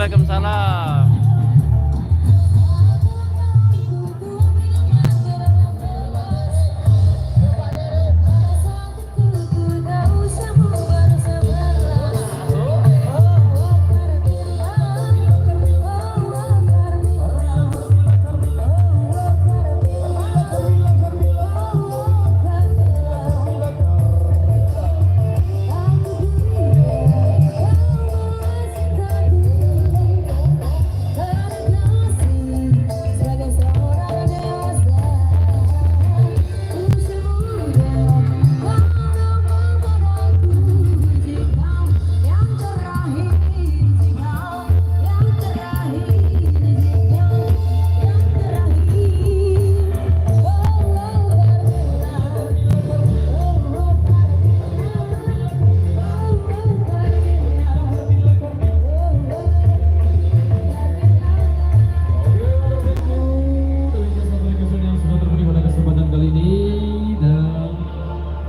Waalaikumsalam.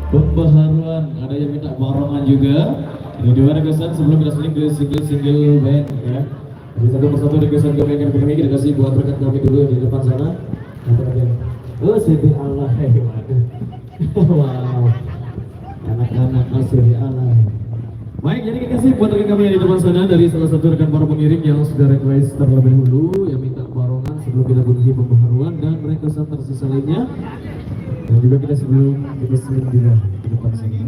Pembaharuan, ada yang minta barongan juga. Ini dua requestan sebelum kita seling ke single band ya. Jadi satu persatu requestan kami akan penuhi, kita kasih buat rekan kami dulu di depan sana. Oh Siti Allah, waduh. Wow, anak-anak Siti Allah. Baik, jadi kita kasih buat rekan kami yang di depan sana dari salah satu rekan para pengirim yang sudah request terlebih dahulu yang minta barongan sebelum kita penuhi pembaharuan dan requestan tersisa lainnya. Dan juga kita sebelum kita seling juga di depan sini.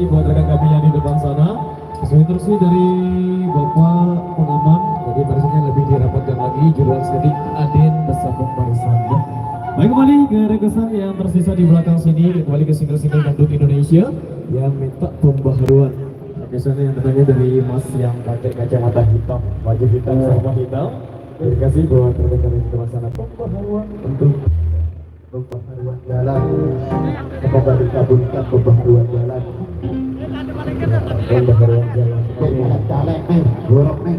Buat rekan kami yang di depan sana, sesuai instruksi dari Bapak Pengaman, jadi barisannya lebih dirapatkan lagi, juruan sedik Aden bersama barisan. Baik, kembali ke requestan yang tersisa di belakang sini, kembali ke single-single dangdut Indonesia yang minta pembaharuan. Requestannya yang datangnya dari Mas yang pakai kacamata hitam, baju hitam sama hitam. Terima kasih buat rekan kami di depan sana, pembaharuan untuk pembaharuan jalan, semoga dikabulkan pembaharuan jalan. Pembaharuan jalan, caleg nih, borok nih.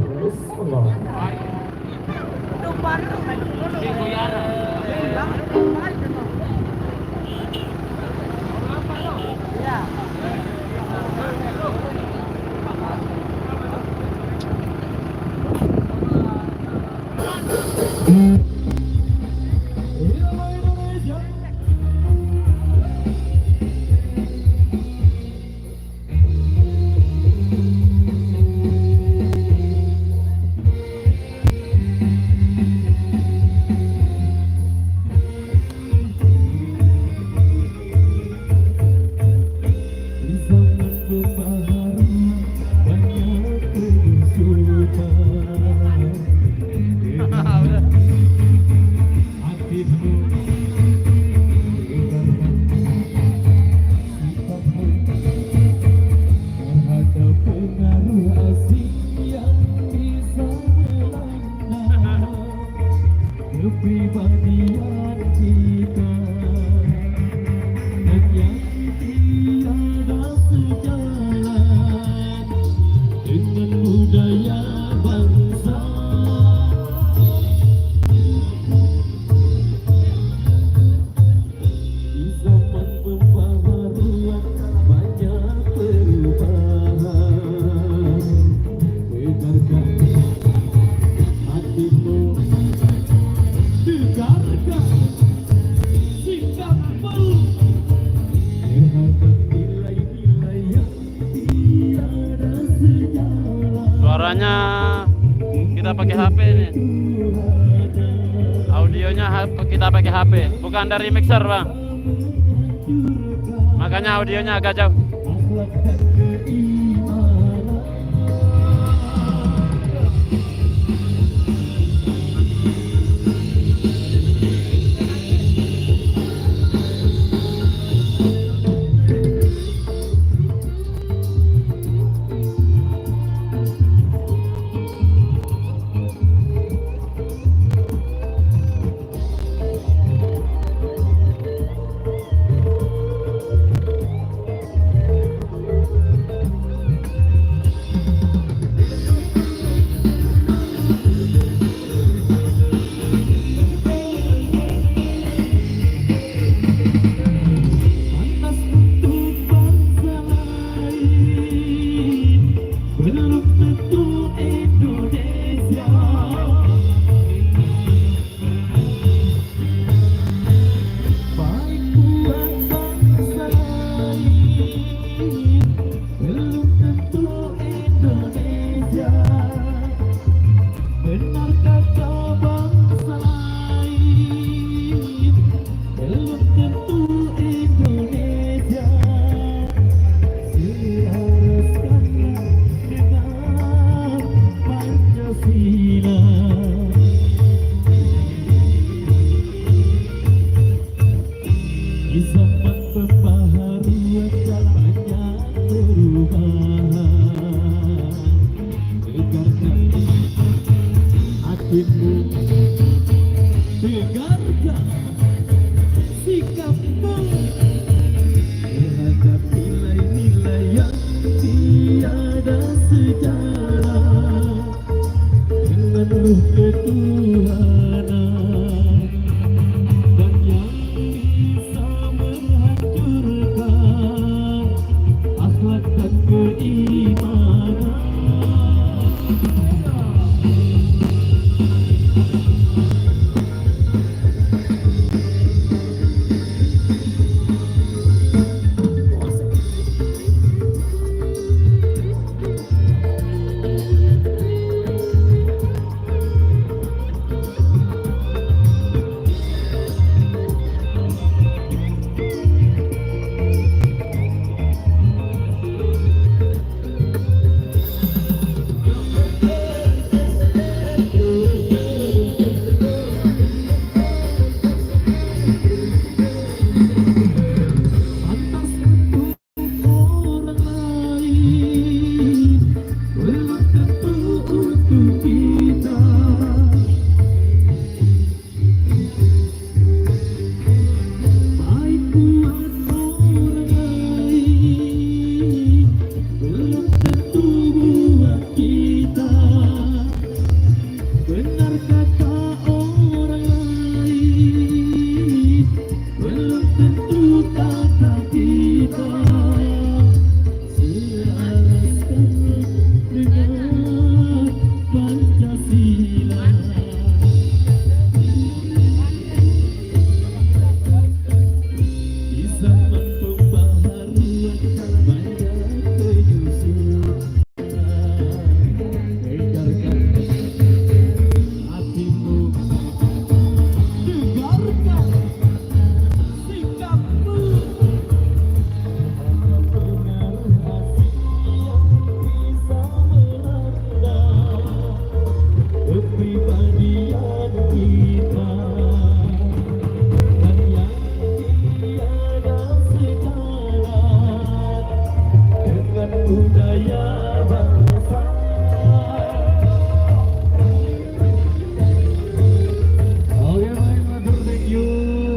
Makanya kita pakai HP ini. Audionya kita pakai HP, bukan dari mixer, Bang. Makanya audionya agak jauh.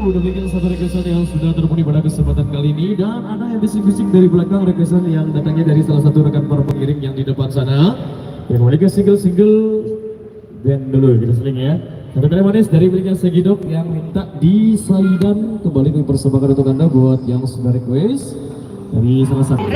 Demikian satu requestan yang sudah terpenuhi pada kesempatan kali ini, dan ada yang bising-bising dari belakang requestan yang datangnya dari salah satu rekan para pengiring yang di depan sana yang memiliki single band dulu kita seling ya. Ada tadi manis dari miliknya Segidok yang minta di Saidan kembali dipersembahkan untuk Anda buat yang sudah request dari salah satu.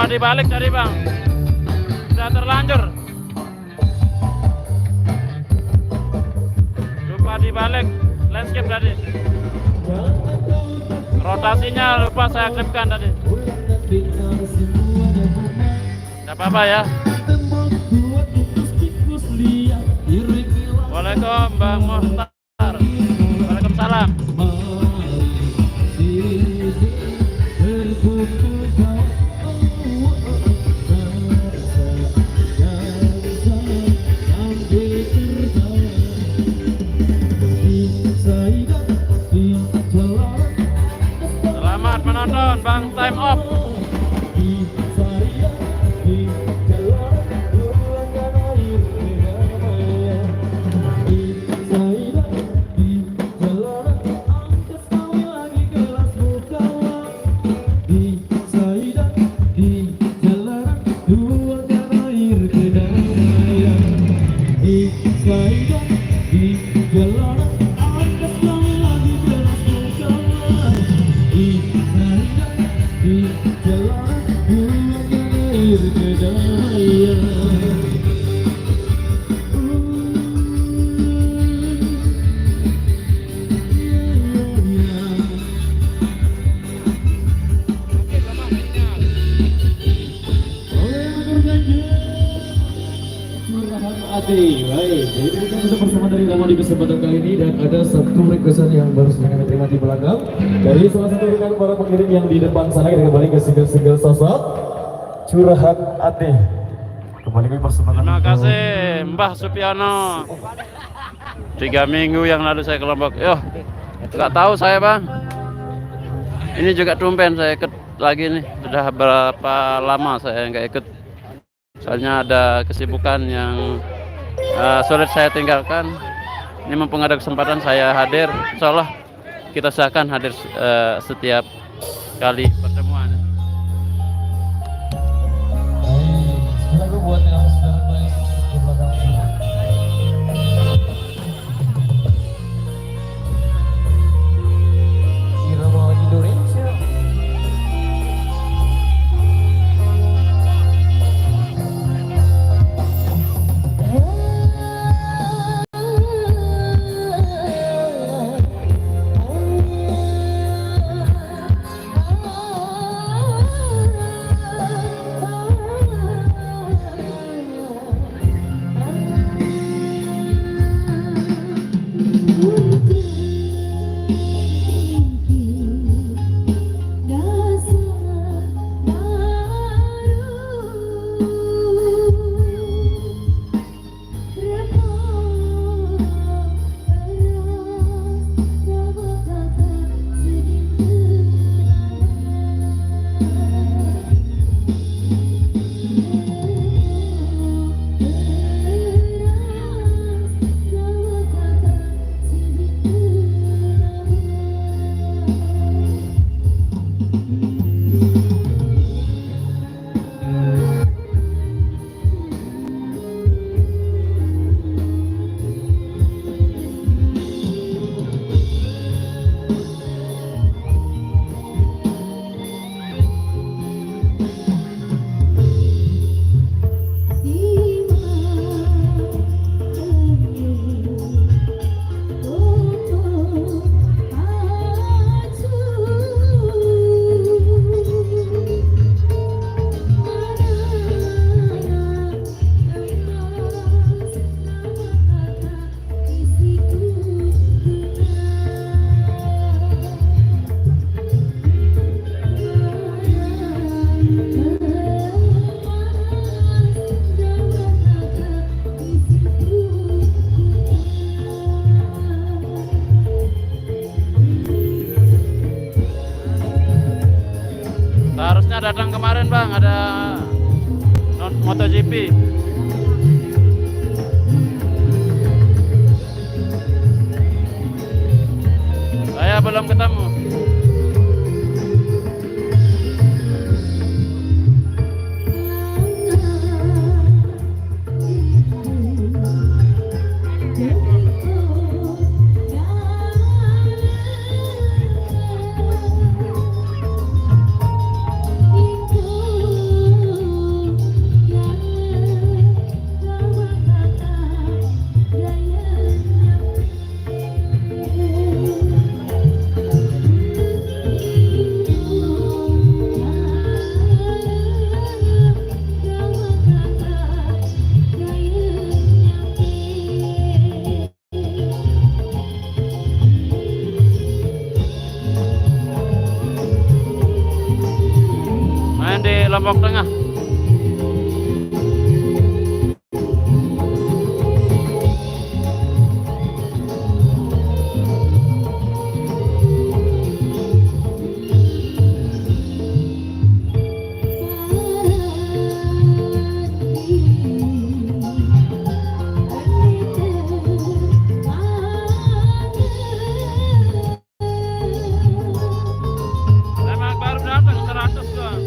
dibalik tadi bang. Sudah terlanjur. Lupa dibalik landscape tadi. Rotasinya lupa saya aktifkan tadi. Tidak apa-apa ya. Waalaikumsalam Bang Mohtar. Waalaikumsalam. Selamat menonton Bang Time Off. Baik, jadi kita sudah bersama dari Rama di kesempatan kali ini dan ada satu requestan yang baru saja kami terima di belakang dari salah satu rekan para pengirim yang di depan sana. Kita kembali ke single sosok Curahan Hati. Kembali kami persembahkan. Terima kasih Mbah Supiano. 3 minggu yang lalu saya ke Lombok. Nggak tahu saya bang. Ini juga tumpen saya ikut lagi nih. Sudah berapa lama saya nggak ikut. Soalnya ada kesibukan yang sulit saya tinggalkan. Ini mumpung ada kesempatan saya hadir. Insya Allah kita usahakan hadir setiap kali pertemuan. Lagu buat yang saudara baik di belakang kita. Irama Indonesia. Seharusnya datang kemarin bang, ada MotoGP. Saya belum ketemu. Lombok Tengah. Emang baru datang 100 doang.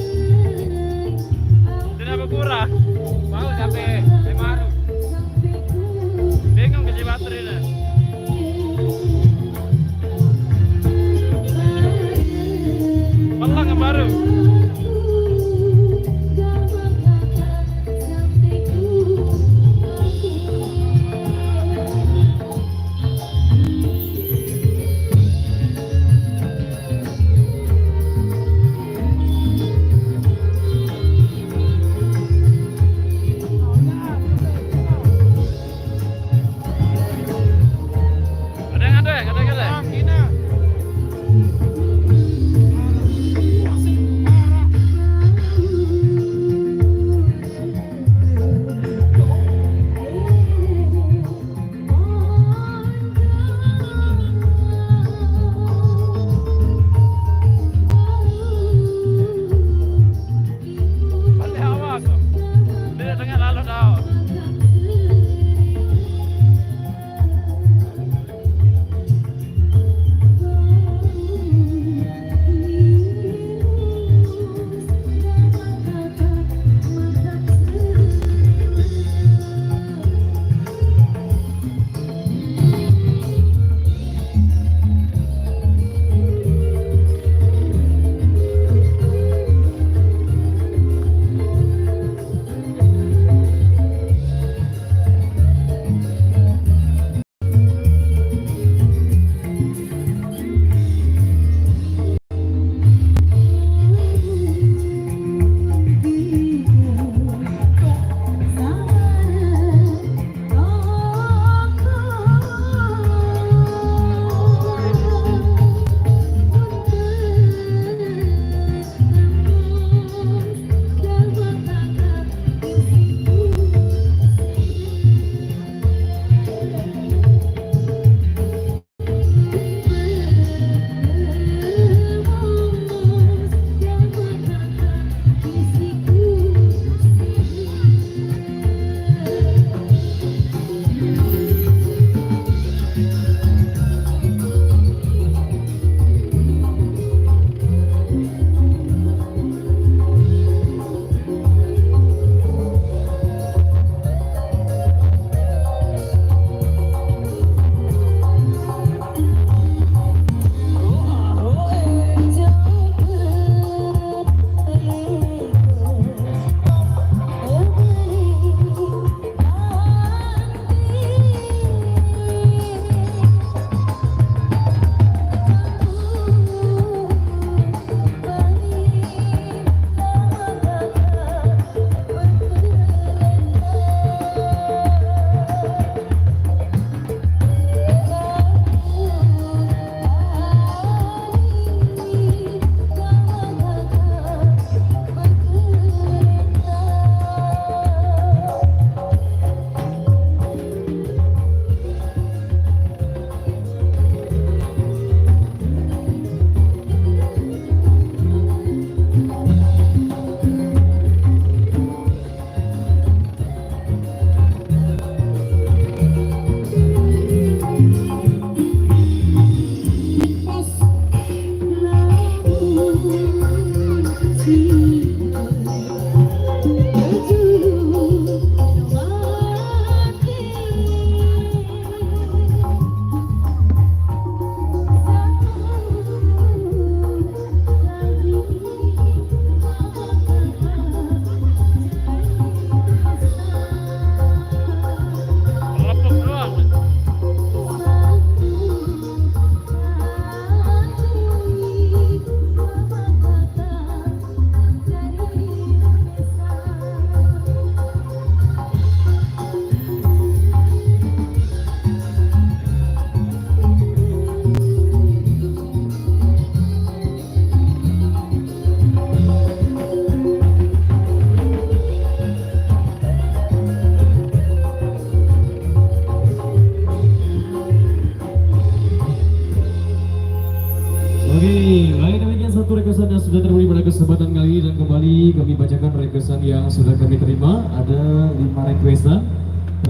satu requestan yang sudah terbeli pada kesempatan kali ini, dan kembali kami bacakan requestan yang sudah kami terima. Ada 5 requestan.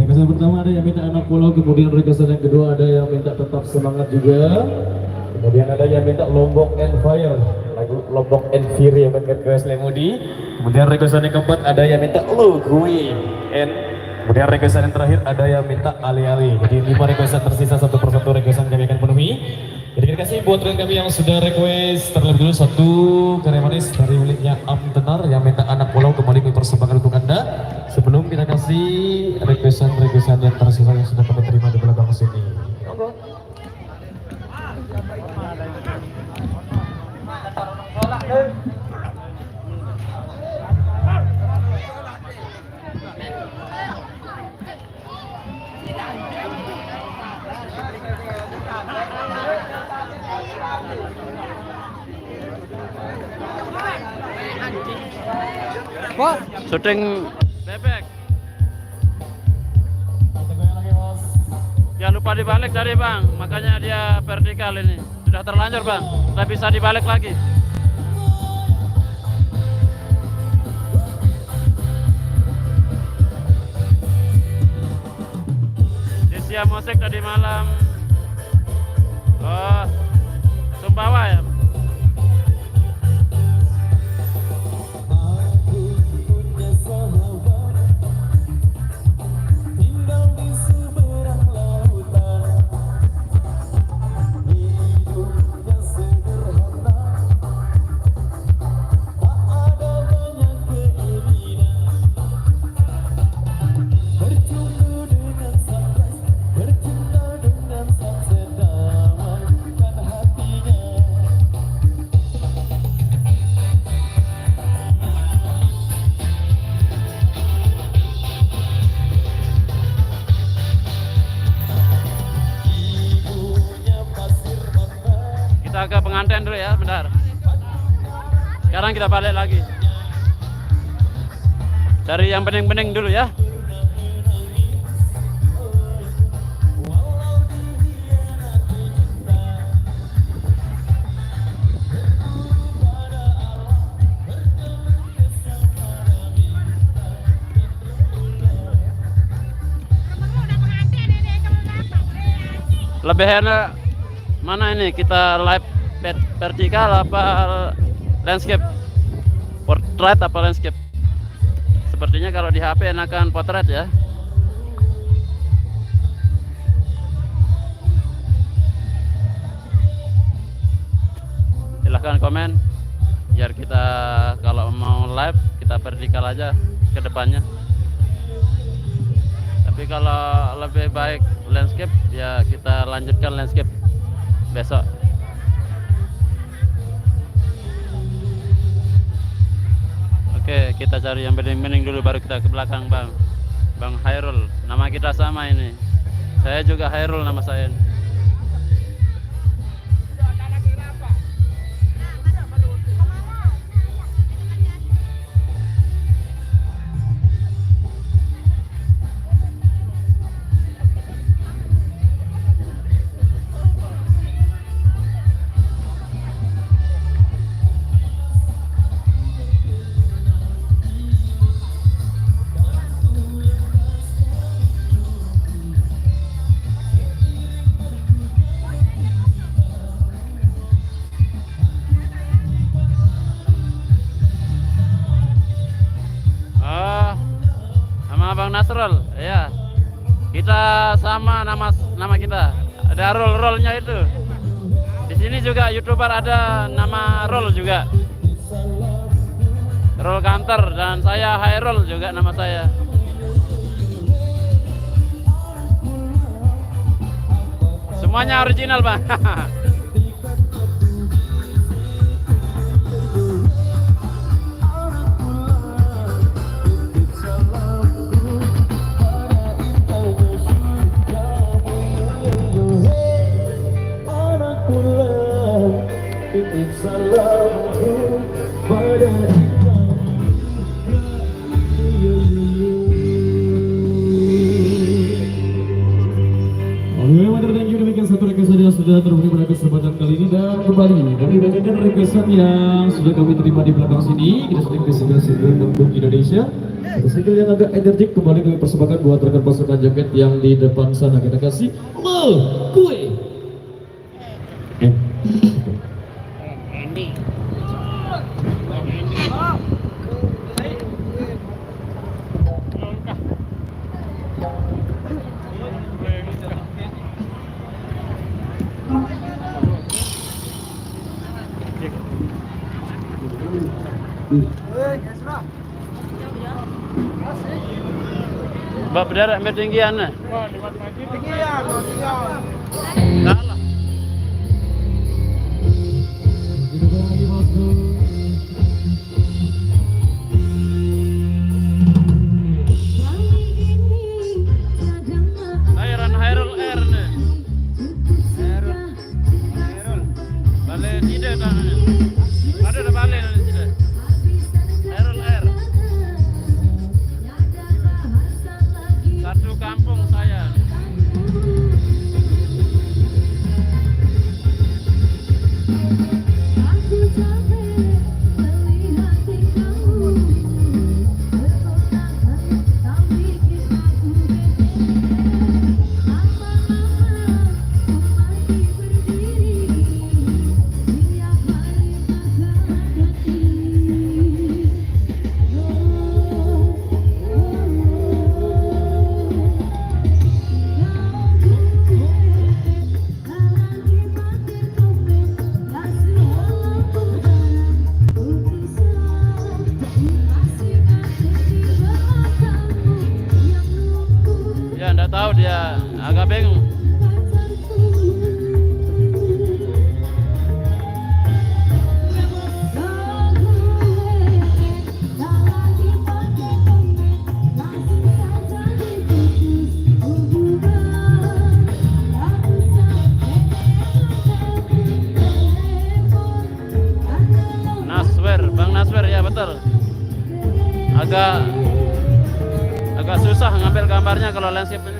Requestan pertama ada yang minta anak pulau, kemudian requestan yang kedua ada yang minta tetap semangat juga. Kemudian ada yang minta Lombok and Fire, lagu Lombok and Fury yang request Lemudi. Kemudian requestan yang keempat ada yang minta Lu Gue and kemudian requestan yang terakhir ada yang minta Ali-Ali. Jadi 5 requestan tersisa, satu persatu requestan kami akan penuhi. Jadi terima kasih buat rekan kami yang sudah request. Terlebih dulu satu karya manis dari miliknya Am Tenar yang minta anak pulau, kembali mempersembahkan untuk Anda. Sebelum kita kasih requestan yang tersisa yang sudah kami terima di belakang sini. Syuting bebek. Jangan lupa dibalik tadi bang, makanya dia vertikal ini. Sudah terlanjur bang, tidak bisa dibalik lagi. Disia musik tadi malam. Oh, Sumbawa ya. Kita ke pengantin dulu ya, bentar. Sekarang kita balik lagi. Cari yang bening-bening dulu ya. Lebih enak mana ini, kita live vertikal apa landscape, portrait apa landscape? Sepertinya kalau di HP enakan potret ya. Silahkan komen biar kita kalau mau live kita vertikal aja ke depannya. Tapi kalau lebih baik landscape ya kita lanjutkan landscape besok. Oke, kita cari yang bening-bening dulu baru kita ke belakang bang. Bang Hairul, nama kita sama ini. Saya juga Hairul nama saya. Bang Nasrul, ya. Kita sama nama kita. Ada roll-rollnya itu. Di sini juga YouTuber ada nama roll juga. Roll Kantor dan saya Hairul juga nama saya. Semuanya original, Bang. sudah terbukti pada kesempatan kali ini dan kembali dari bagian requestan yang sudah kami terima di belakang sini. Kita sudah single single untuk Indonesia. Satu single yang agak energik kembali kami persembahkan buat rekan pasukan jaket yang di depan sana. Kita kasih kue. Mbak berdarah ambil tinggian nah. Salah. Airan Hairul Air nih. Balik tidak kan? Ada balik tidak. Hairul Air. Satu kampung saya. Ya enggak tahu dia agak bingung. Naswer, Bang Naswer ya betul. Agak susah ngambil gambarnya kalau landscape ini.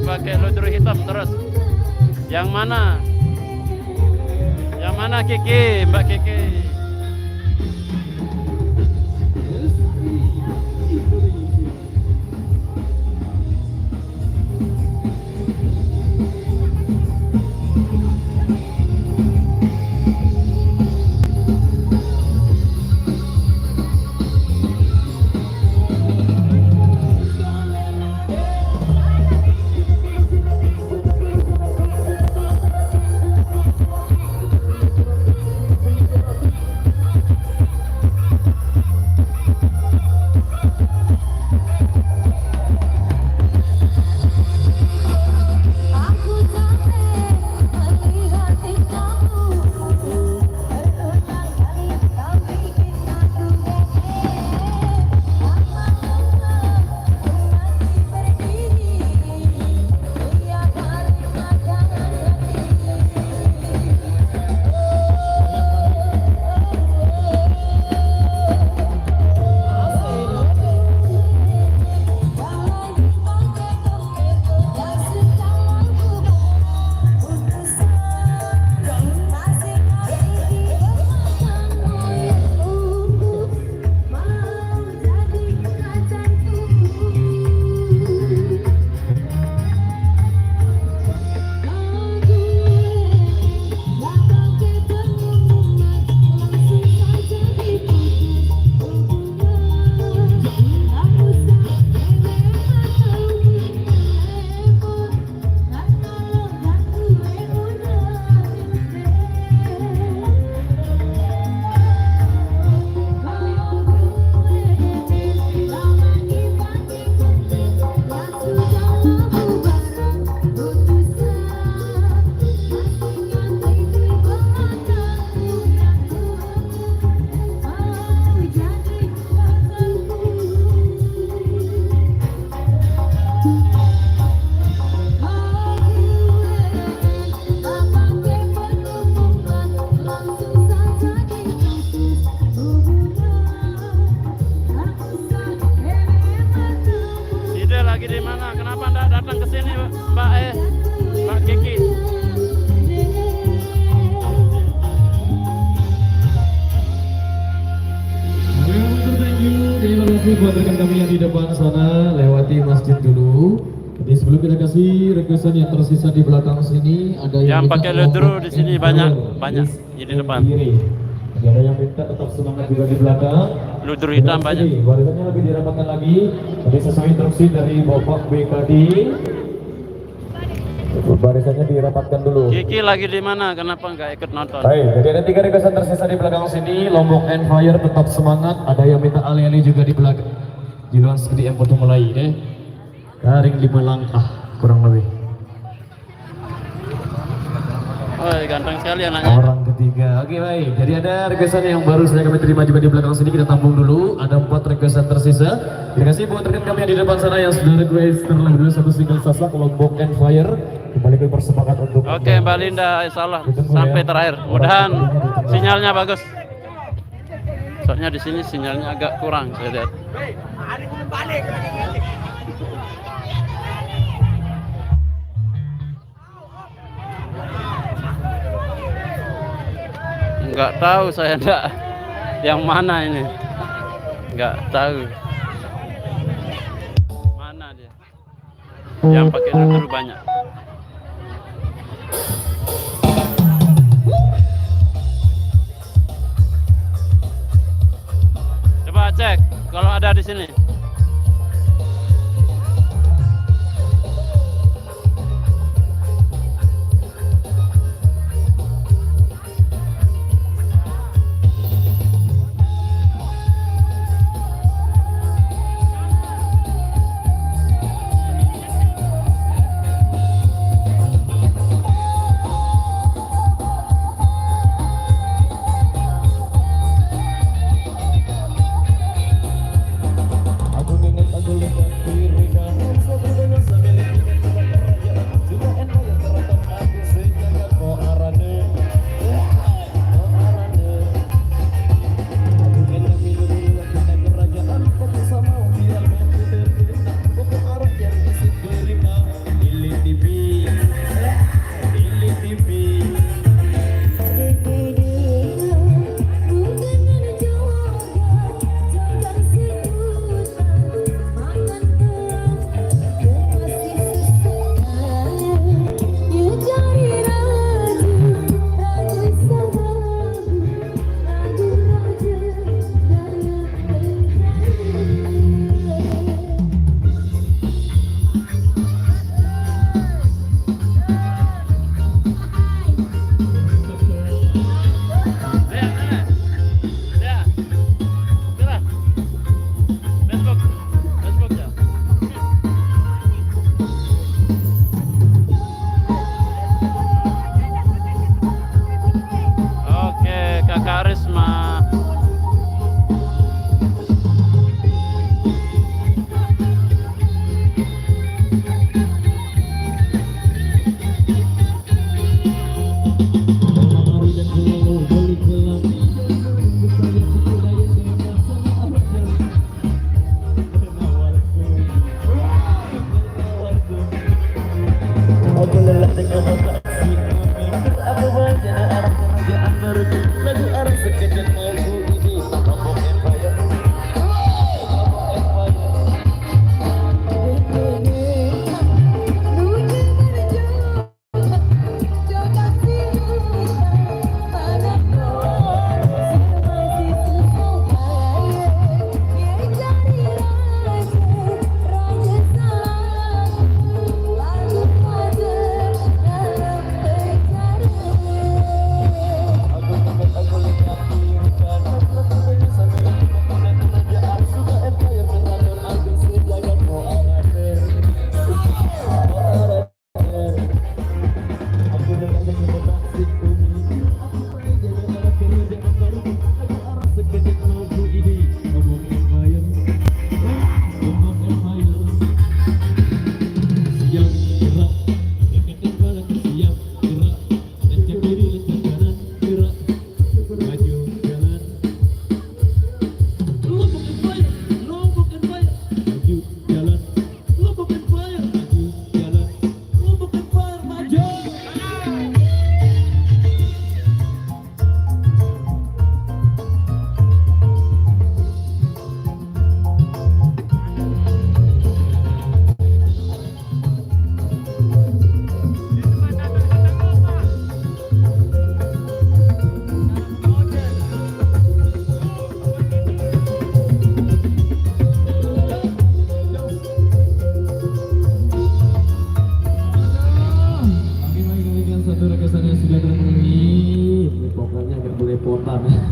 Pakai ludru hitam terus. Yang mana? Yang mana Kiki, Mbak Kiki? sini Mbak Mbak Kiki. Thank you. Terima kasih buat rekan kami yang di depan sana, lewati masjid dulu. Jadi sebelum kita kasih requestan yang tersisa di belakang sini, ada Yang minta pakai ludru di sini banyak please, di depan. berdiri. Jadi ada yang minta tetap semangat juga di belakang. Ludru hitam Dengan banyak. sini, barisannya lebih dirapatkan lagi. Jadi sesuai instruksi dari Bapak BKD, barisannya dirapatkan dulu. Kiki lagi di mana? Kenapa nggak ikut nonton? Baik, jadi ada 3 requestan tersisa di belakang sini. Lombok and Fire tetap semangat. Ada yang minta ali-ali juga di belakang. Di luar seperti yang foto mulai deh. Garing 5 langkah kurang lebih. Oh, ganteng sekali anaknya. Orang ketiga. Oke baik. Jadi ada requestan yang baru saja kami terima juga di belakang sini. Kita tampung dulu. Ada 4 requestan tersisa. Terima kasih buat rekan kami yang di depan sana yang sudah request terlebih dahulu satu single sasak Lombok and Fire. Kembali ke persembahan untuk. Oke Mbak Linda, salah sampai terakhir. Mudahan sinyalnya bagus. Soalnya di sini sinyalnya agak kurang saya lihat. Nggak tahu saya enggak yang mana ini. Nggak tahu. Mana dia? Yang pakai ludru banyak. Coba cek kalau ada di sini.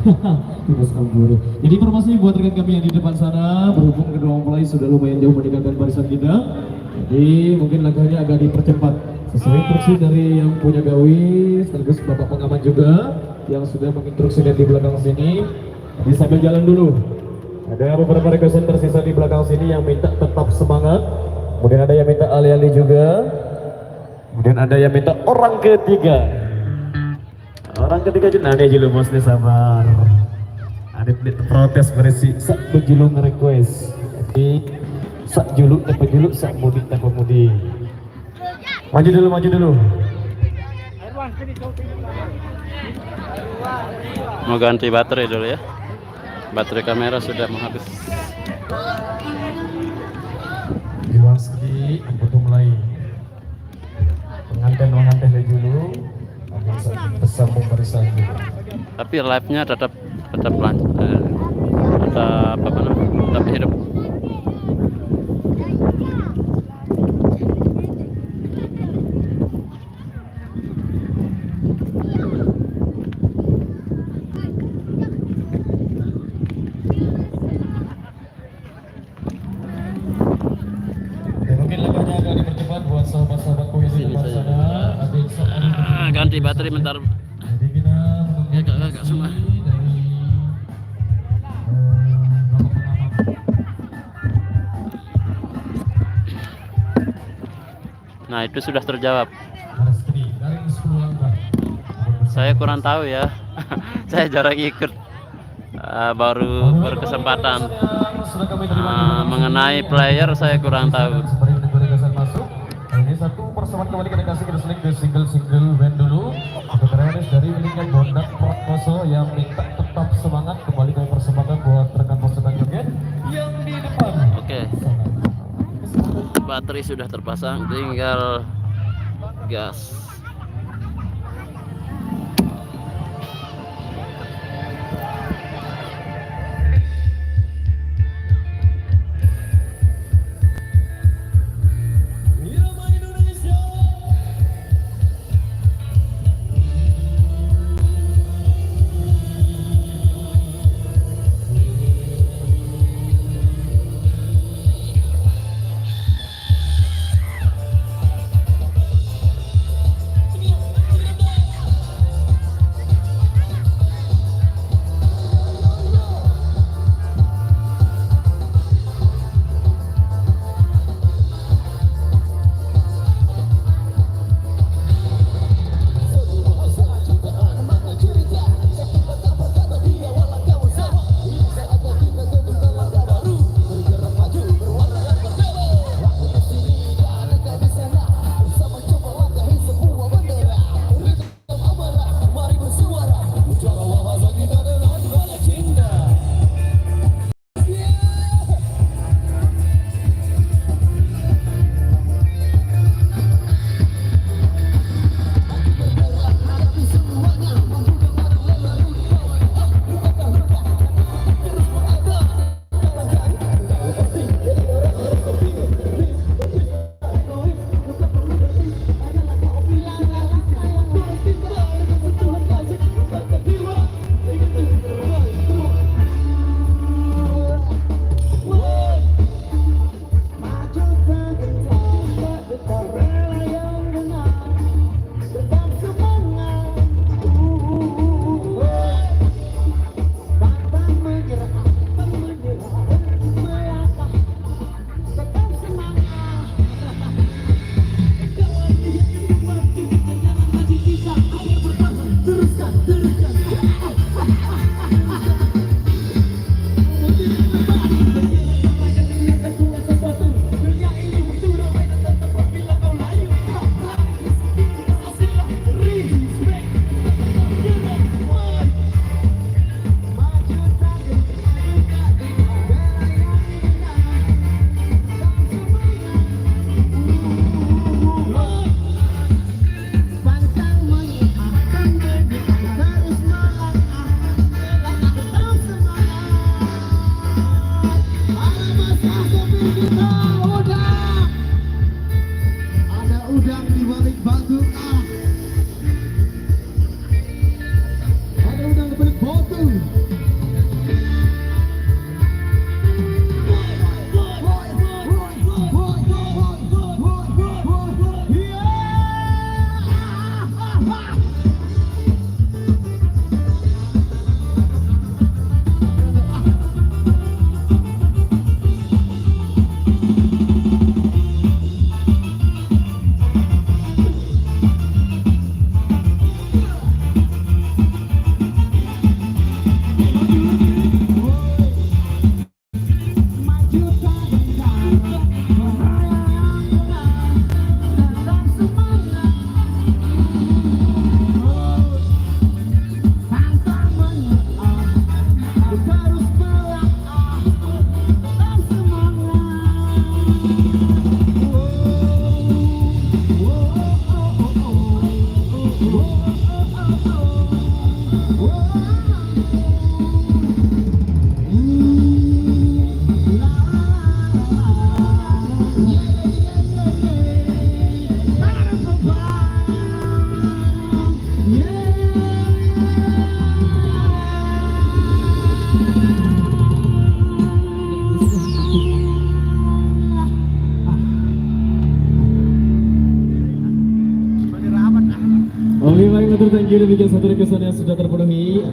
Terus kemburu. Jadi informasi buat rekan kami yang di depan sana, berhubung kedua mempelai sudah lumayan jauh meninggalkan barisan kita, jadi mungkin langkahnya agak dipercepat sesuai instruksi dari yang punya gawi, sekaligus bapak pengaman juga yang sudah menginstruksikan di belakang sini. Jadi sambil jalan dulu. Ada beberapa requestan tersisa di belakang sini yang minta tetap semangat. Kemudian ada yang minta alih-alih juga. Kemudian ada yang minta orang ketiga. Orang ketiga juga ada julu bos nih, sabar. Ada protes berisi sak bejulu nge-request. Jadi sak julu tanpa julu, sak mudik tanpa mudik. Maju dulu, maju dulu. Mau ganti baterai dulu ya. Baterai kamera sudah mau habis. Diwaski untuk mulai pengantin dulu. Bersambung barisan dulu. Tapi live-nya tetap lanjut. Tetap apa namanya? Tetap hidup. Mungkin langkahnya agak dipercepat buat sahabat-sahabatku yang di depan sana. Ganti baterai bentar. Jadi kita Agak semua. dari bapak pengaman. Nah, itu sudah terjawab. Garis kiri, garing 10 langkah. Saya kurang tahu ya. Saya jarang ikut. Baru berkesempatan. Mengenai player saya kurang tahu. Seperti negara gasan masuk. Ini satu persamaan kembali kita kasih ke single band dulu. Untuk Renes dari miliknya Bondan Protkoso yang minta tetap semangat, kembali kami persembahkan buat rekan pasukan joget yang di depan. Oke. Baterai sudah terpasang, tinggal gas. Matur, thank you. Demikian satu requestan yang sudah terpenuhi.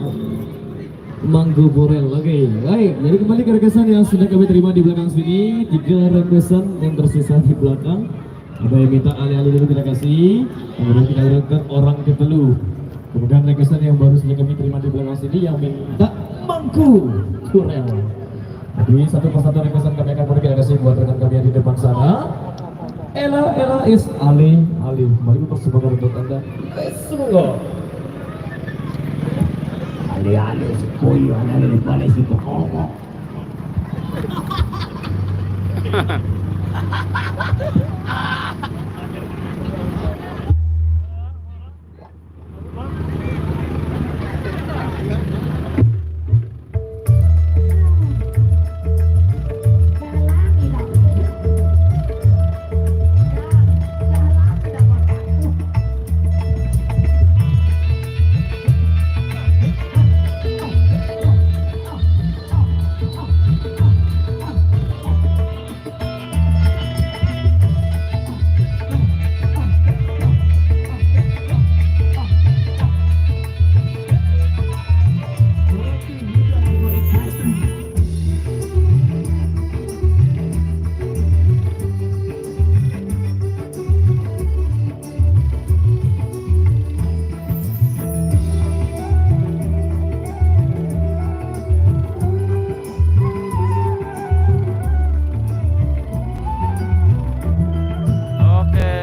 Manggo Borel, oke. Baik, jadi kembali ke requestan yang sudah kami terima di belakang sini. 3 requestan yang tersisa di belakang. Ada yang minta alih-alih dulu, kita kasih. Kemudian kita urutkan orang ketelu. Kemudian requestan yang baru saja kami terima di belakang sini yang minta Manggo Borel. Jadi satu persatu requestan kami akan berikan kasih buat rekan kami yang di depan sana. Ella is Ali. Mari persembahkan untuk Anda. Semoga. Ali sekoyo ana di paling itu kok.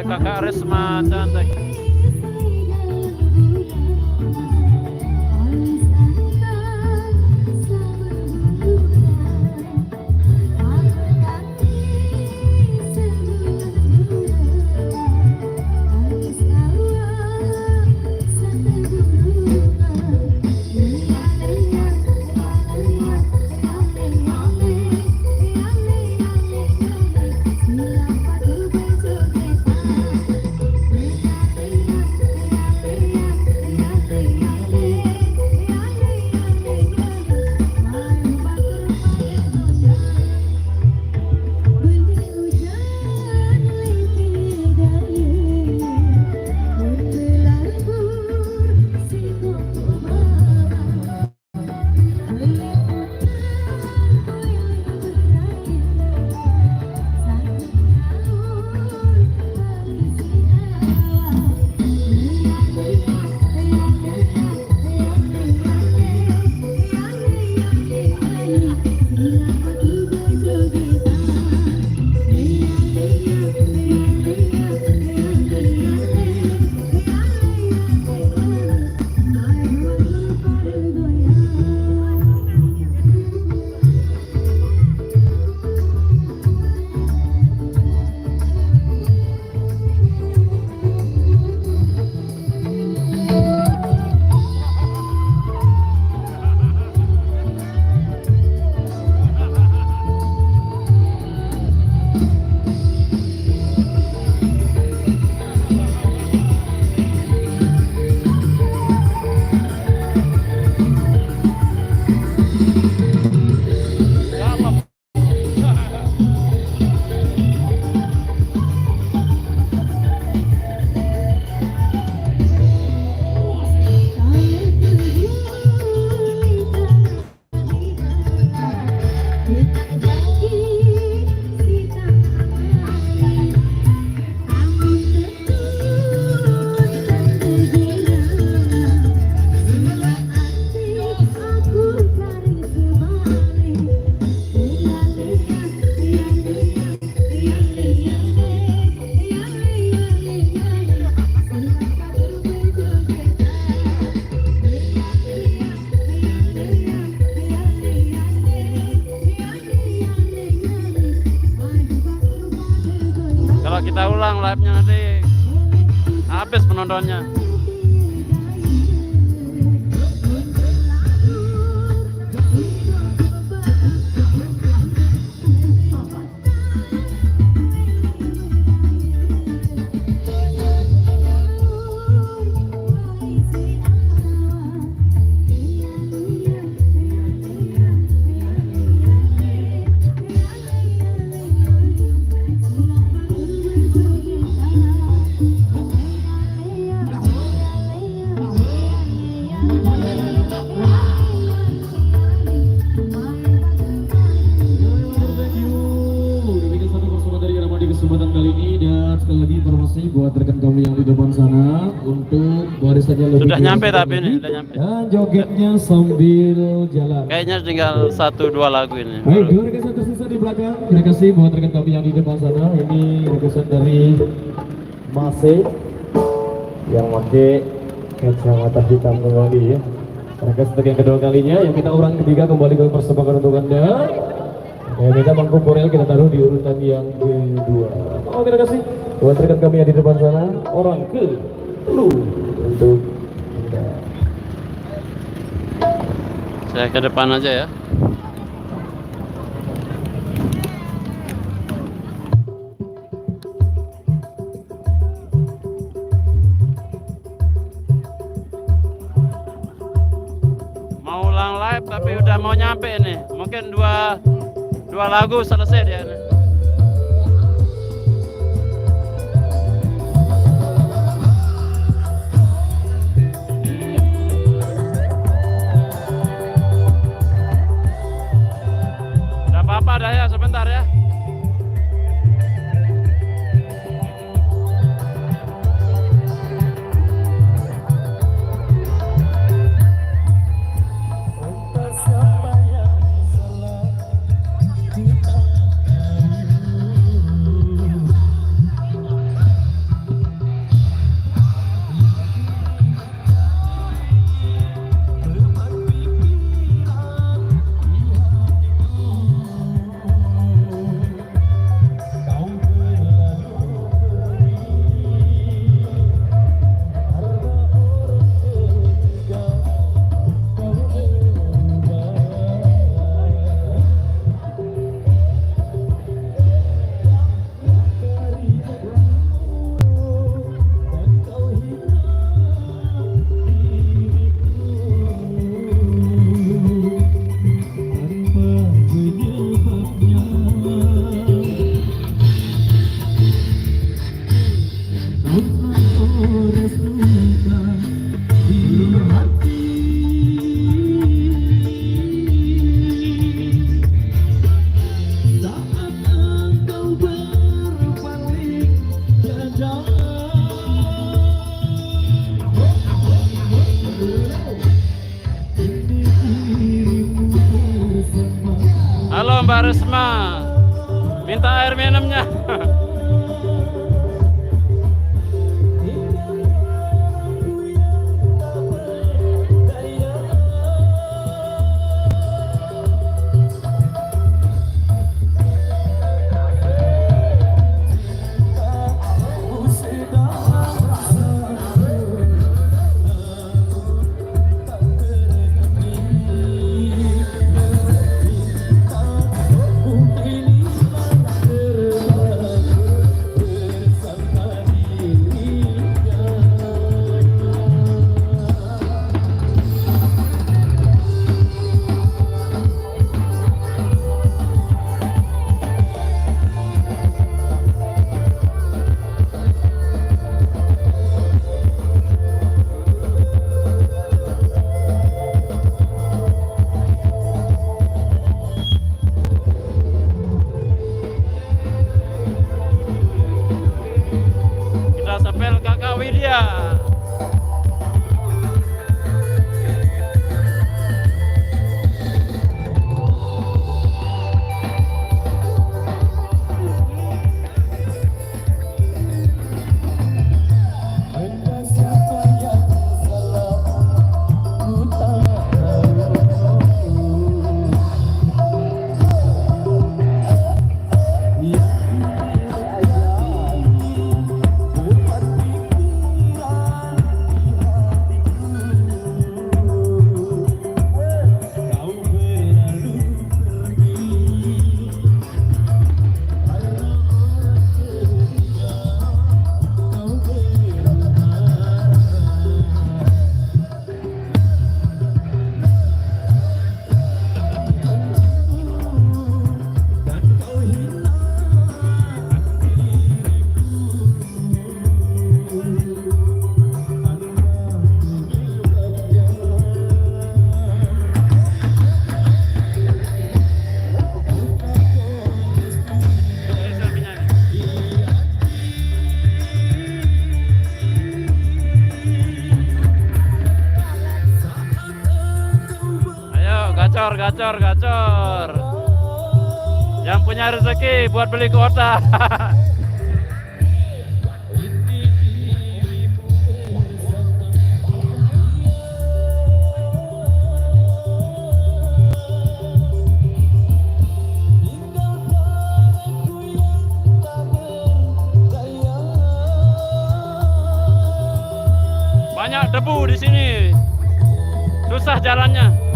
Kakak Resma cantik. Kalau kita ulang live-nya nanti habis penontonnya. dapat sekali lagi informasi buat rekan kami yang di depan sana untuk barisannya lebih Sudah nyampe dirapat tapi ini, lagi. sudah nyampe. Dan jogetnya sambil jalan. Kayaknya tinggal 1-2 lagu ini. Baik, dua rekesan tersisa di belakang. Terima kasih buat rekan kami yang di depan sana. Ini rekesan dari Mase yang pakai kacamata hitam kembali ya. Rekesan untuk yang kedua kalinya, yang kita orang ketiga kembali ke persembahan untuk Anda. Kita mangkuk Korel kita taruh di urutan yang kedua. Oh, terima kasih buat rekan kami yang di depan sana. Orang ke lu untuk Anda. Saya ke depan aja ya. Mau ulang live tapi udah mau nyampe nih. Mungkin dua lagu selesai dia nih. Udah apa-apa dah ya, sebentar ya. Halo Mbak Resma, minta air minumnya. Sepel Kakak Widya. gacor, gacor. Yang punya rezeki buat beli kuota. Banyak debu di sini. Susah jalannya.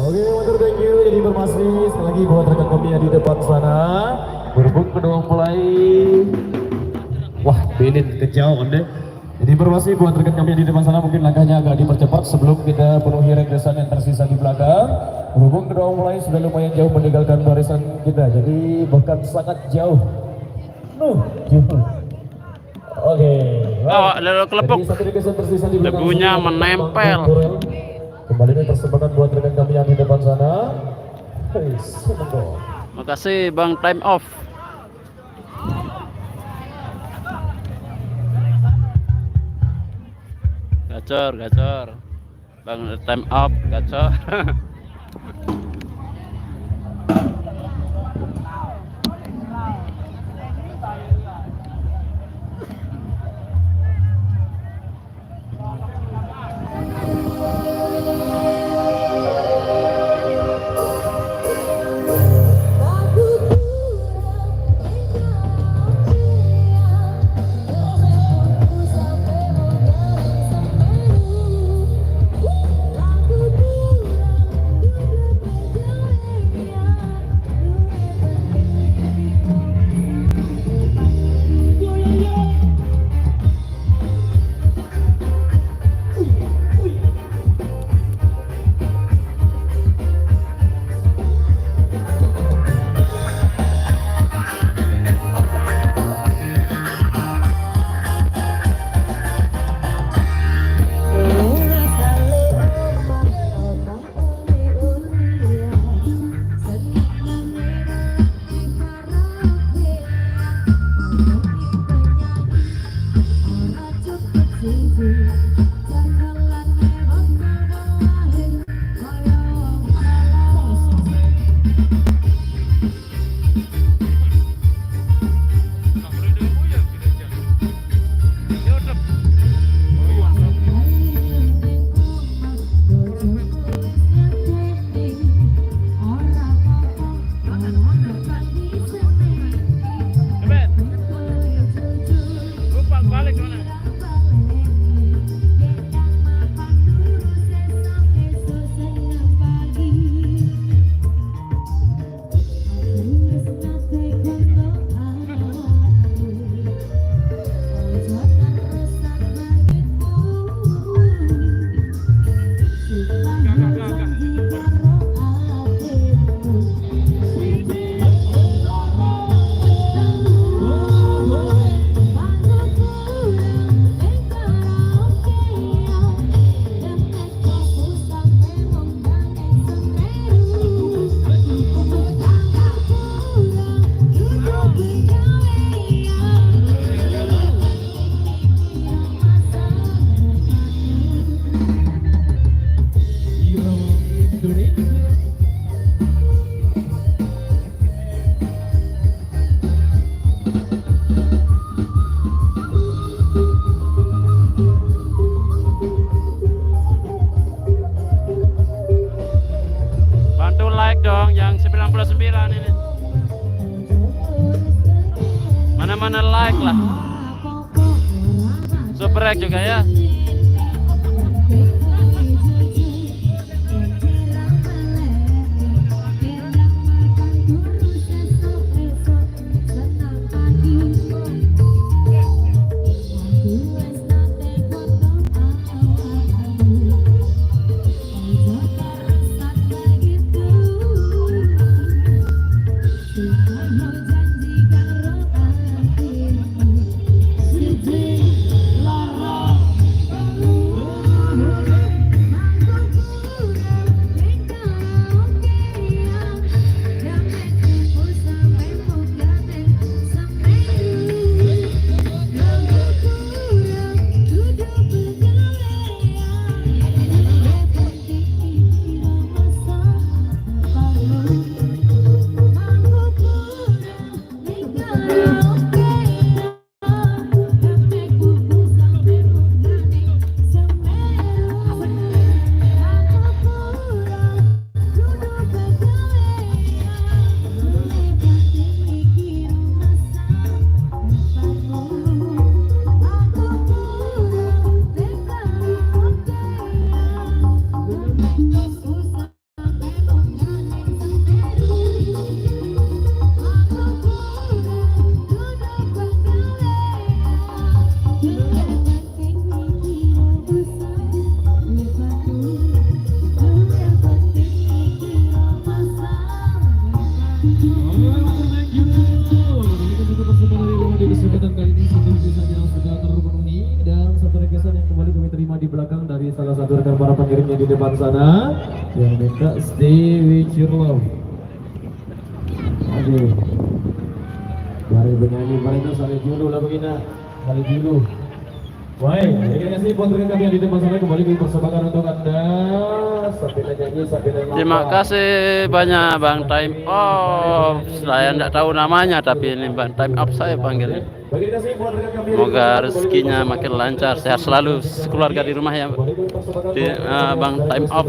Oke, Water, thank you. Jadi informasi sekali lagi buat rekan kami yang di depan sana. Berhubung kedua mulai. Wah, benin kejauhan deh. Jadi informasi buat rekan kami yang di depan sana, mungkin langkahnya agak dipercepat sebelum kita penuhi regresan yang tersisa di belakang. Berhubung kedua mulai sudah lumayan jauh meninggalkan barisan kita, jadi bahkan sangat jauh. Jauh. Oke. Oh, lalu kelepuk. Jadi satu regresan tersisa di belakang. Debunya menempel. Kembali ini persempatan buat rekan kami yang di depan sana. Hei, semoga. Makasih Bang Time Off. Gacor, gacor. Bang Time Off, gacor. dong yang 99 ini. Mana-mana like lah. Subrek juga ya. para pengirimnya di depan sana yang minta stay with your love. Oke. Mari bernyanyi mereka sampai dulu lah begini. Kali dulu. Baik, terima kasih buat rekan kami yang di depan sana kembali dipersembahkan untuk Anda. Sampai nyanyi sampai nyanyi. Terima kasih banyak Bang Time Off. Saya tidak tahu namanya tapi ini Bang Time Off saya panggilnya. Semoga rezekinya makin lancar, sehat selalu keluarga di rumah ya. Bang Time Off.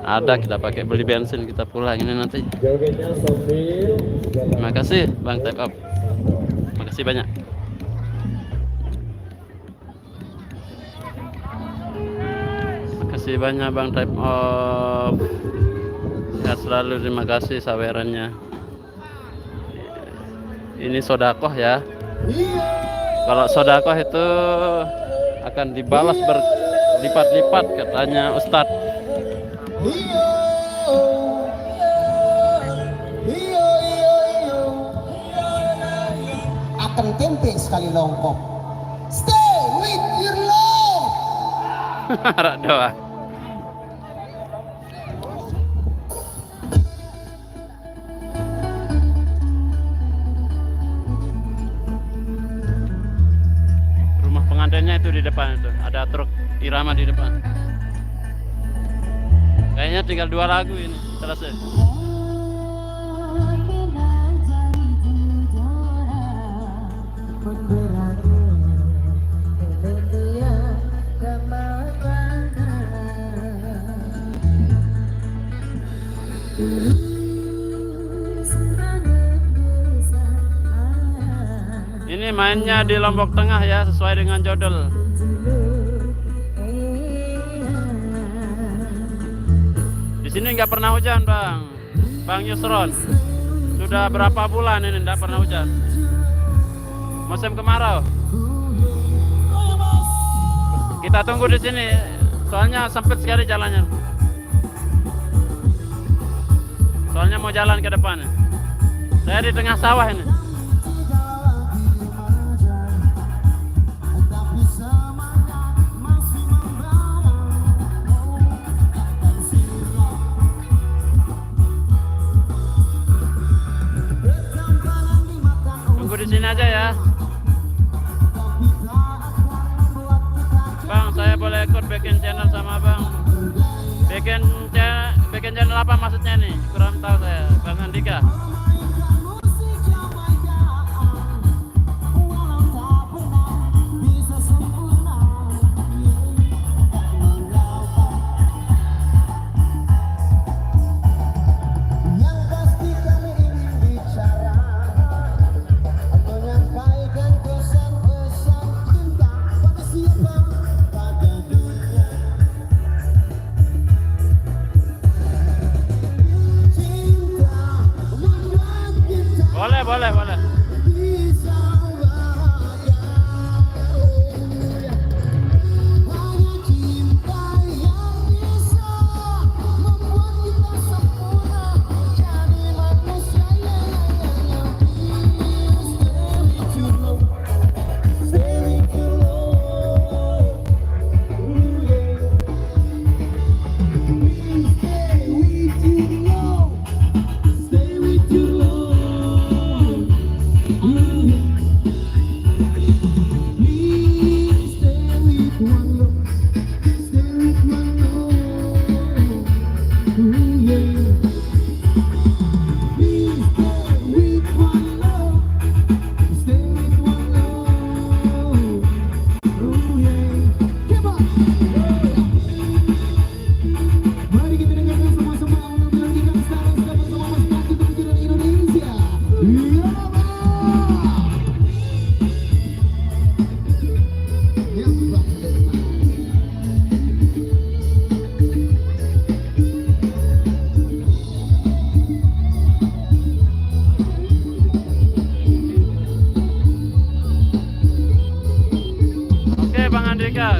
Ada kita pakai beli bensin kita pulang ini nanti. Terima kasih Bang Time Off. Terima kasih banyak. Terima kasih banyak Bang Time Off. Sehat selalu, terima kasih sawerannya. Ini sodakoh ya. Kalau sodakoh itu akan dibalas berlipat-lipat katanya Ustadz. Akan tempe sekali longkok. Stay with your love. Harap doa. Rumah pengantinnya itu di depan itu. Ada truk irama di depan. Kayaknya tinggal 2 lagu ini selesai. Ini mainnya di Lombok Tengah ya, sesuai dengan jodel. Di sini nggak pernah hujan Bang Yusron. Sudah berapa bulan ini nggak pernah hujan. Musim kemarau. Kita tunggu di sini, soalnya sempit sekali jalannya. Soalnya mau jalan ke depan. Saya di tengah sawah ini. Tunggu di sini aja ya. Bang, saya boleh ikut bikin channel sama Bang. Bikin channel apa maksudnya nih? Kurang tahu saya. Bang Andika. Boleh. Bang Andika.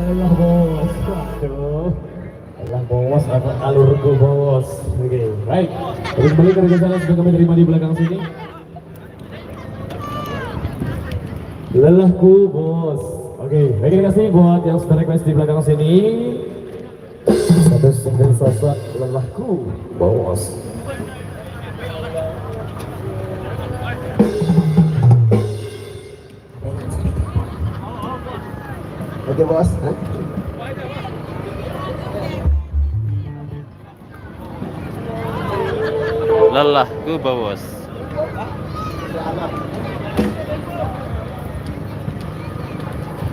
lelah bos. Waduh. Lelah bos, apa alurku bos. Oke, baik. Terus balik ke sana sudah kami terima di belakang sini. Lelahku bos. Oke, baik terima kasih buat yang sudah request di belakang sini. Satu single sasa lelahku bos. Oke bos. Hah? Lelahku bos.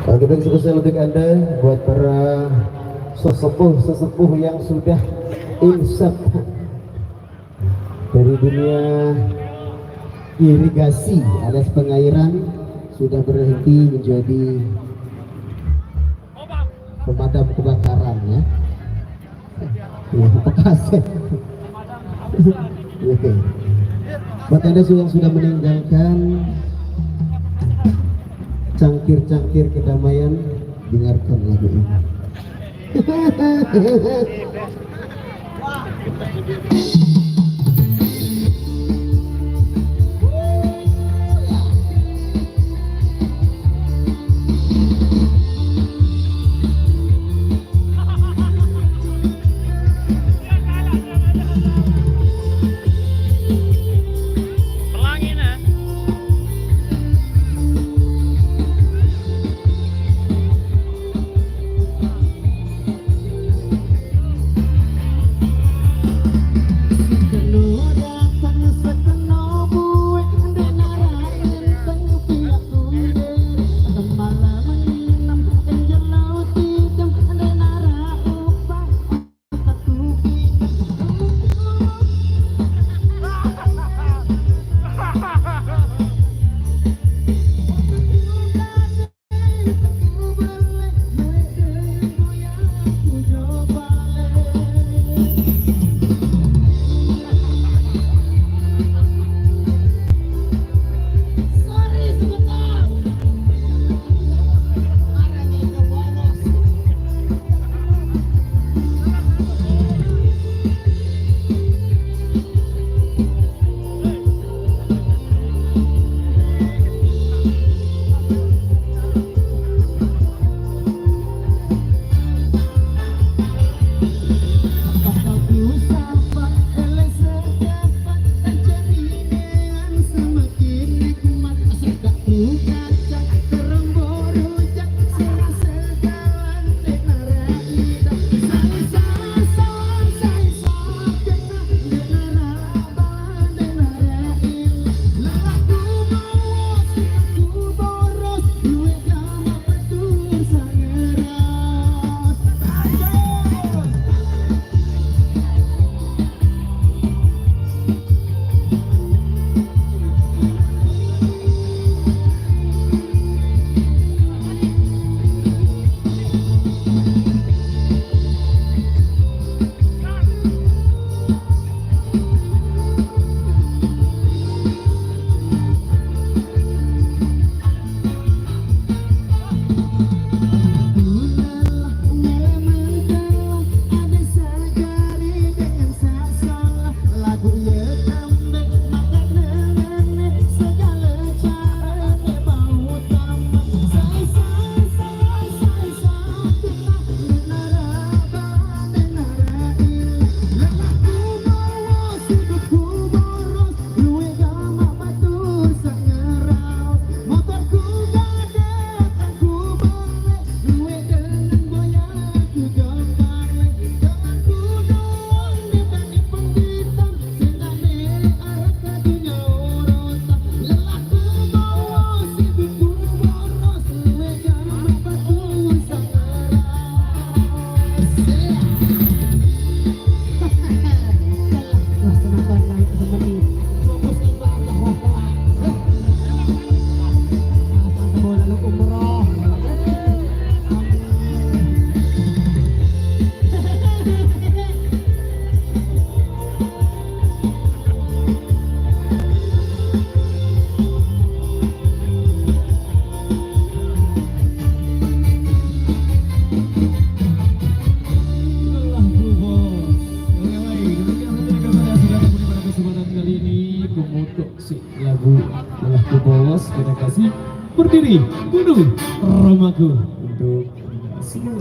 Oke, baik, spesial untuk Anda buat para sesepuh yang sudah insaf dari dunia irigasi alias pengairan, sudah berhenti menjadi pemadam kebakaran ya. Ya, bekas. Oke. Buat Anda yang sudah meninggalkan cangkir-cangkir kedamaian, dengarkan lagu ini. lagi Gunung Romaku untuk semua.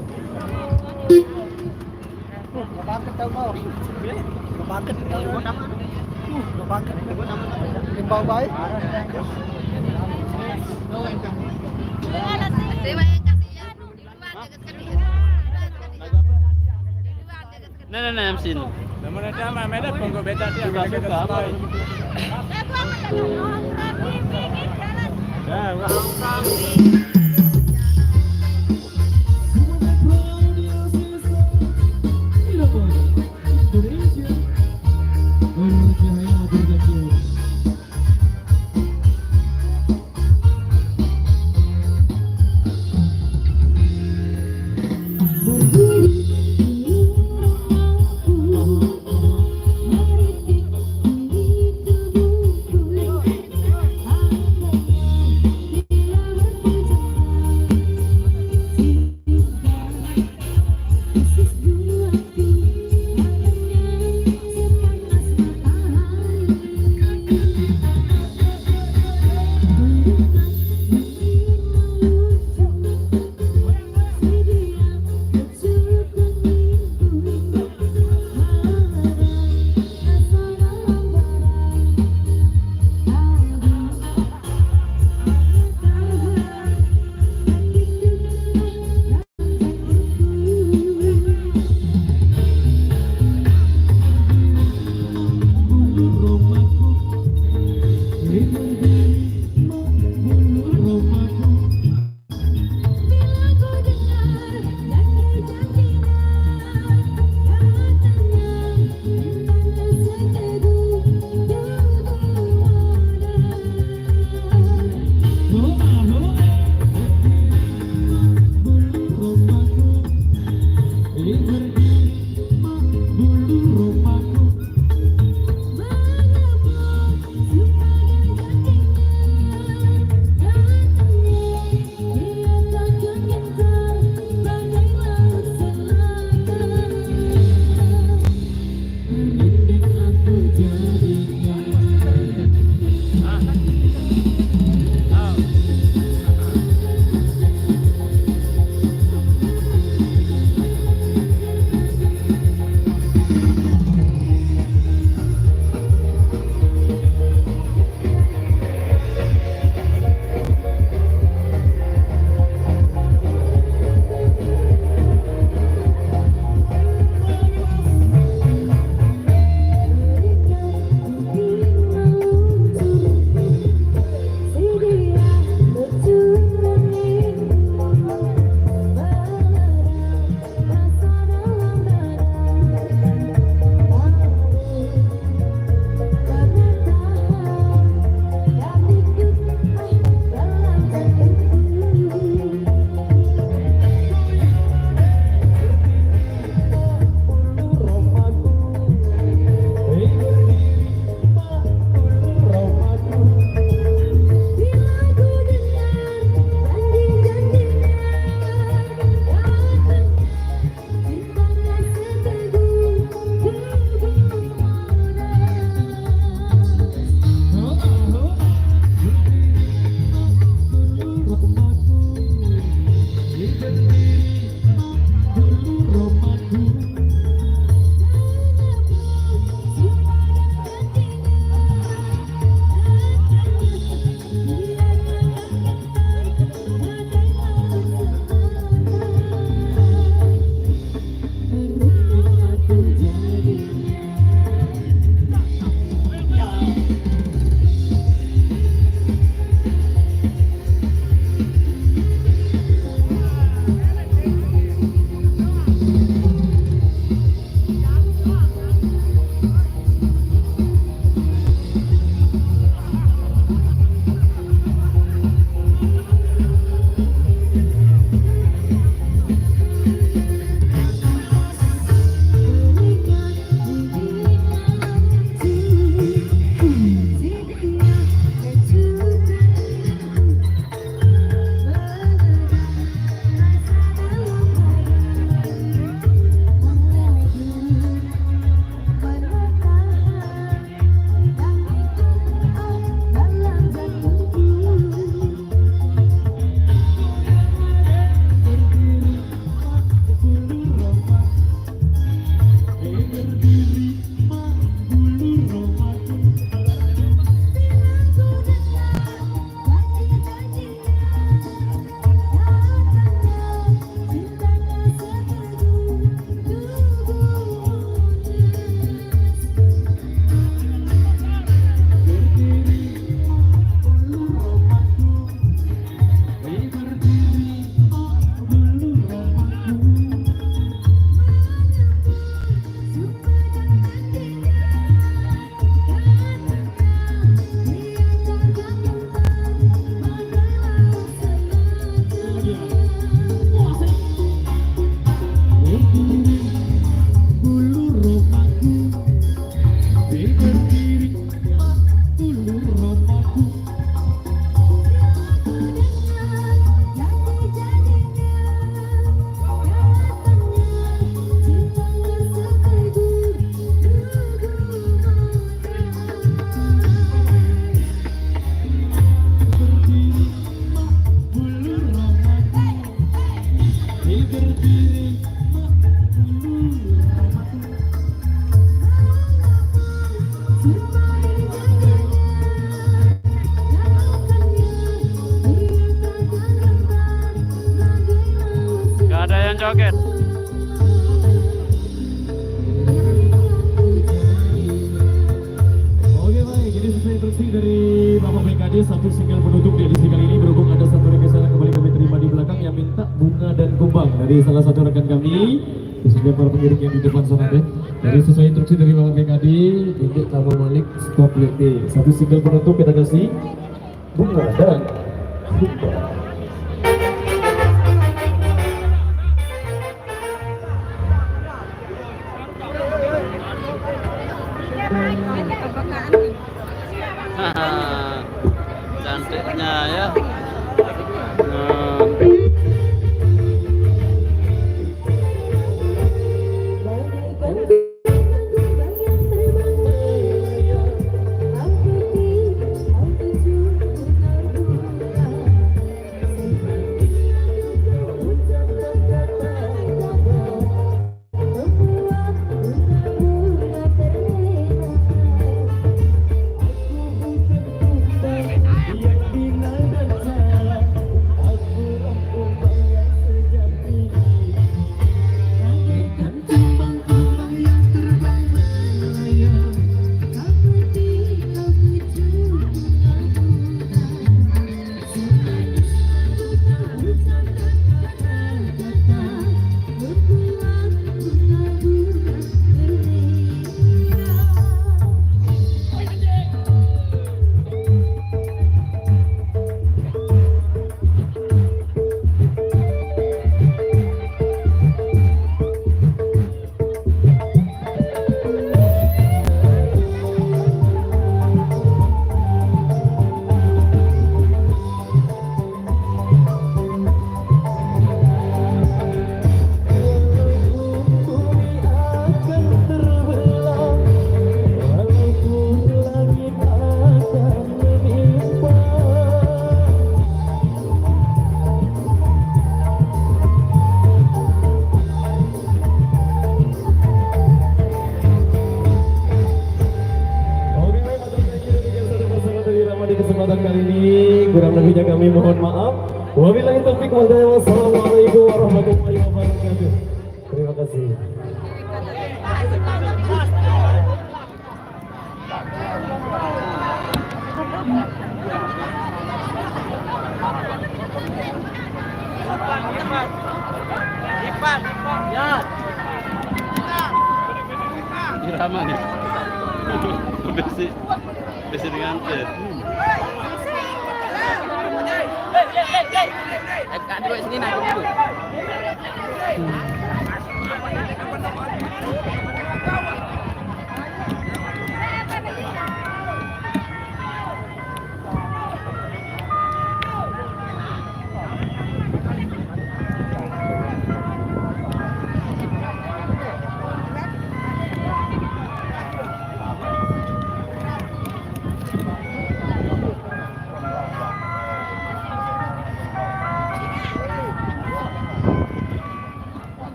Nah, MC nu. Suka apa? Indonesia berjaya berjaya. Ada yang joget. Oke baik, jadi sesuai instruksi dari Bapak BKD, satu single penutup di edisi kali ini. Berhubung ada satu request yang kembali kami terima di belakang yang minta bunga dan kumbang dari salah satu rekan kami, khususnya para pengiring yang di depan sana deh. Jadi sesuai instruksi dari Bapak BKD, untuk Kamal Malik Stop Lete. Satu single penutup kita kasih bunga dan kumbang. Cantiknya ya. Kesempatan kali ini kurang lebihnya kami mohon maaf. Wabillahi taufiq wal hidayah. Wassalamualaikum warahmatullahi wabarakatuh. Terima kasih. Irama nih. Besi dengan tes. Kak duduk sini nak dulu.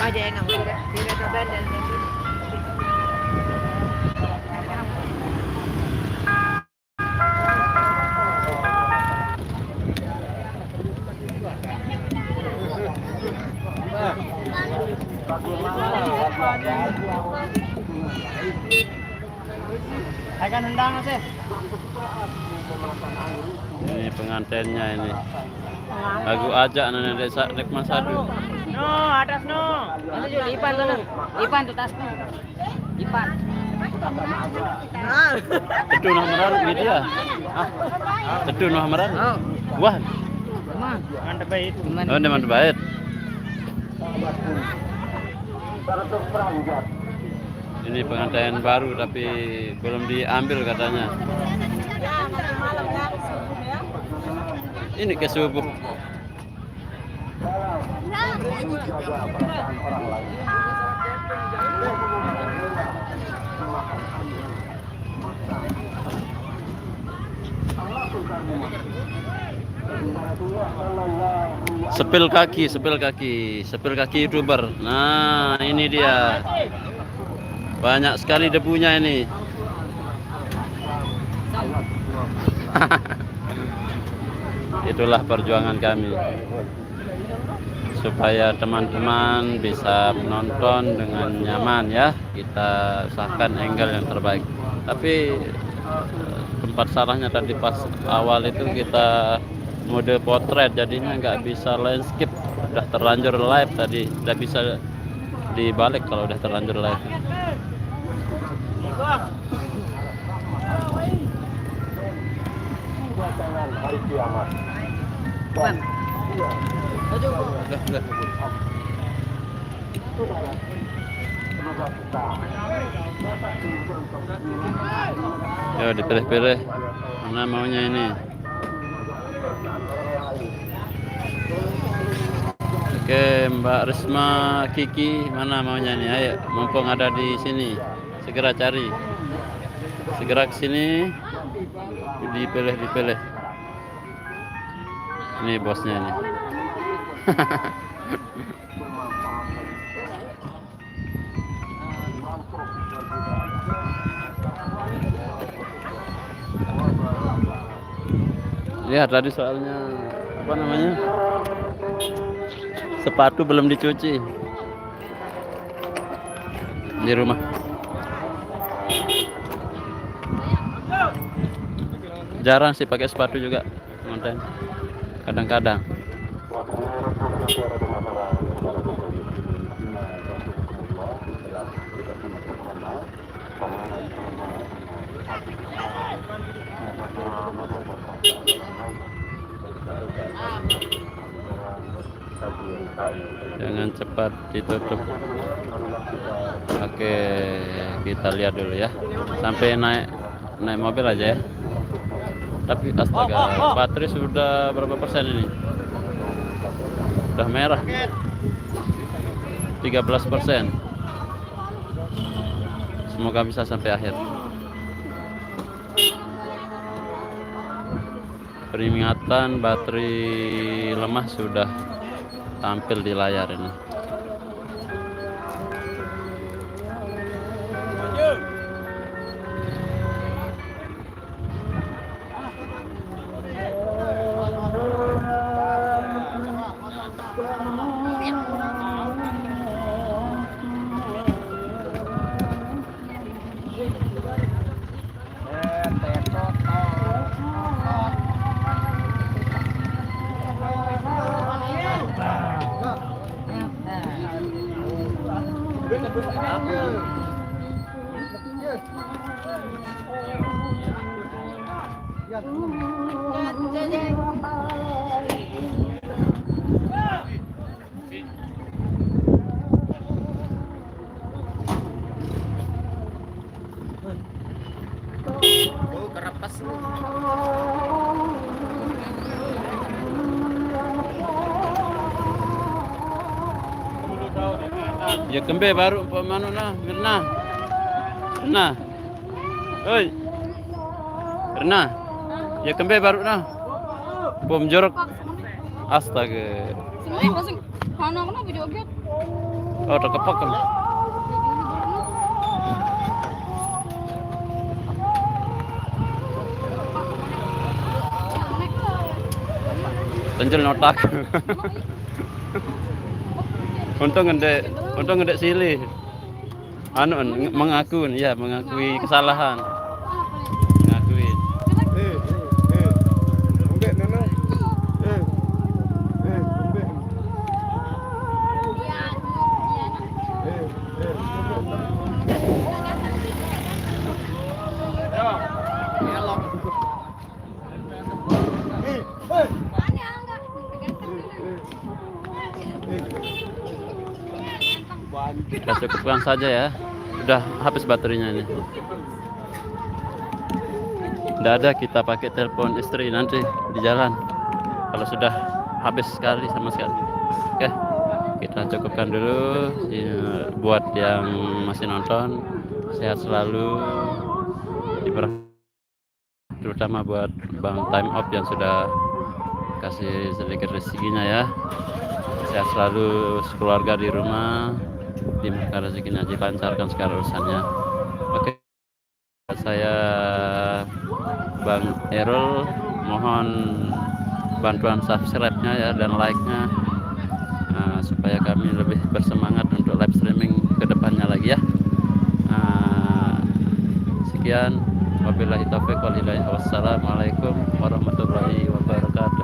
Aja yang tidak sabar dan akan hendang sih. Ini pengantinnya ini. Lagu ajak nenek desa nek Masadu. No, atas no. Itu juga Ipan sana. Ipan tuh tasnya. Ipan. Teduh noh merarut gitu ya. Ah. Teduh noh merarut. Oh. Wah. Mantap baik. Oh, ini mantap baik. Ini pengantin baru tapi belum diambil katanya. Ini ke subuh. Sepil kaki, sepil kaki, sepil kaki YouTuber. Nah, ini dia. Banyak sekali debunya ini. Itulah perjuangan kami supaya teman-teman bisa menonton dengan nyaman ya. Kita usahakan angle yang terbaik. Tapi tempat salahnya tadi pas awal itu kita mode potret, jadinya nggak bisa landscape. Udah terlanjur live tadi, udah bisa dibalik kalau udah terlanjur live. Ya dipilih-pilih mana maunya ini. Oke, Mbak Risma Kiki, mana maunya nih? Ayo, mumpung ada di sini, segera cari, segera ke sini, dipilih. Ini bosnya nih. Lihat tadi soalnya apa namanya? Sepatu belum dicuci di rumah. Jarang sih pakai sepatu juga konten. Kadang-kadang. Jangan cepat ditutup. Oke, kita lihat dulu ya. Sampai naik mobil aja ya. Tapi astaga, baterai sudah berapa persen ini? Sudah merah. 13%. Semoga bisa sampai akhir. Peringatan baterai lemah sudah tampil di layar ini. Ya kembe baru pemanu nah, Mirna. Mirna. Oi. Mirna. Ya kembe baru nah. Bom jorok. Astaga. Sini masing kana kana video joget. Oh, terkepak kan. Penjel notak. Untung ngedek silih. Anu mengakui kesalahan. Mengakui. Kita cukupkan saja ya. Udah habis baterainya ini. Tidak ada, kita pakai telepon istri nanti di jalan. Kalau sudah habis sekali sama sekali. Oke, kita cukupkan dulu. Buat yang masih nonton, sehat selalu, terutama buat Bang Time Up yang sudah kasih sedikit rezekinya ya. Sehat selalu sekeluarga di rumah, dimudahkan rezekinya, dilancarkan segala urusannya. Oke, saya Bang Errol, mohon bantuan subscribe-nya ya dan like-nya, supaya kami lebih bersemangat untuk live streaming ke depannya lagi ya. Sekian, wabillahi taufiq wal hidayah. Wassalamualaikum warahmatullahi wabarakatuh.